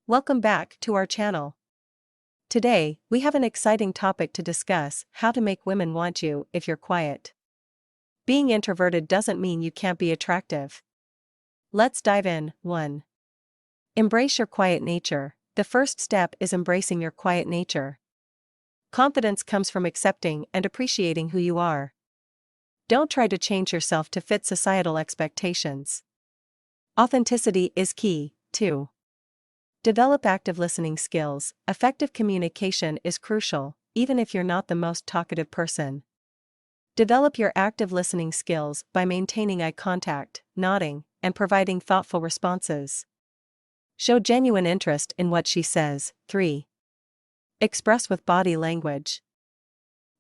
Welcome back to our channel. Today, we have an exciting topic to discuss: how to make women want you if you're quiet. Being introverted doesn't mean you can't be attractive. Let's dive in. 1. Embrace your quiet nature. The first step is embracing your quiet nature. Confidence comes from accepting and appreciating who you are. Don't try to change yourself to fit societal expectations. Authenticity is key, too. Develop active listening skills. Effective communication is crucial, even if you're not the most talkative person. Develop your active listening skills by maintaining eye contact, nodding, and providing thoughtful responses. Show genuine interest in what she says. 3. Express with body language.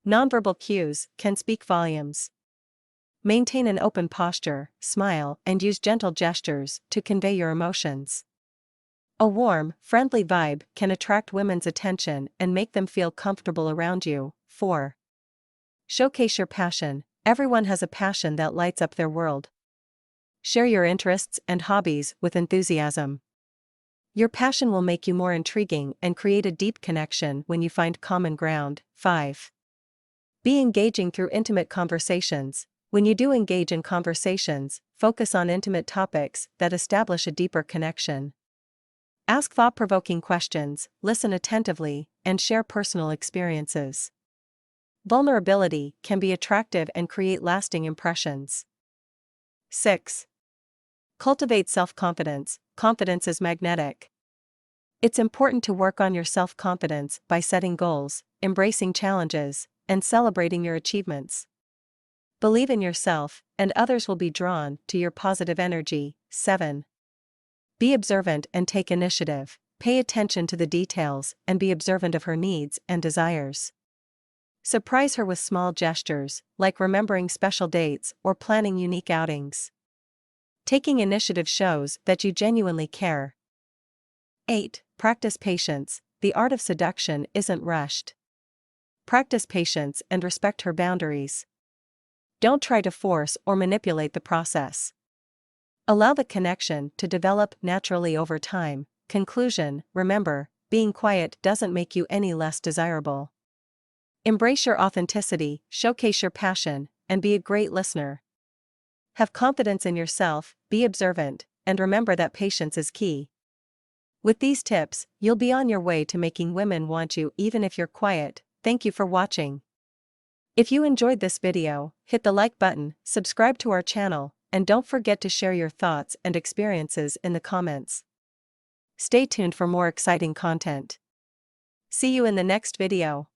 Nonverbal cues can speak volumes. Maintain an open posture, smile, and use gentle gestures to convey your emotions. A warm, friendly vibe can attract women's attention and make them feel comfortable around you. 4. Showcase your passion. Everyone has a passion that lights up their world. Share your interests and hobbies with enthusiasm. Your passion will make you more intriguing and create a deep connection when you find common ground. 5. Be engaging through intimate conversations. When you do engage in conversations, focus on intimate topics that establish a deeper connection. Ask thought-provoking questions, listen attentively, and share personal experiences. Vulnerability can be attractive and create lasting impressions. 6. Cultivate self-confidence. Confidence is magnetic. It's important to work on your self-confidence by setting goals, embracing challenges, and celebrating your achievements. Believe in yourself, and others will be drawn to your positive energy. 7. Be observant and take initiative. Pay attention to the details and be observant of her needs and desires. Surprise her with small gestures, like remembering special dates or planning unique outings. Taking initiative shows that you genuinely care. 8. Practice patience. The art of seduction isn't rushed. Practice patience and respect her boundaries. Don't try to force or manipulate the process. Allow the connection to develop naturally over time. Conclusion: remember, being quiet doesn't make you any less desirable. Embrace your authenticity, showcase your passion, and be a great listener. Have confidence in yourself, be observant, and remember that patience is key. With these tips, you'll be on your way to making women want you even if you're quiet. Thank you for watching. If you enjoyed this video, hit the like button, subscribe to our channel, and don't forget to share your thoughts and experiences in the comments. Stay tuned for more exciting content. See you in the next video.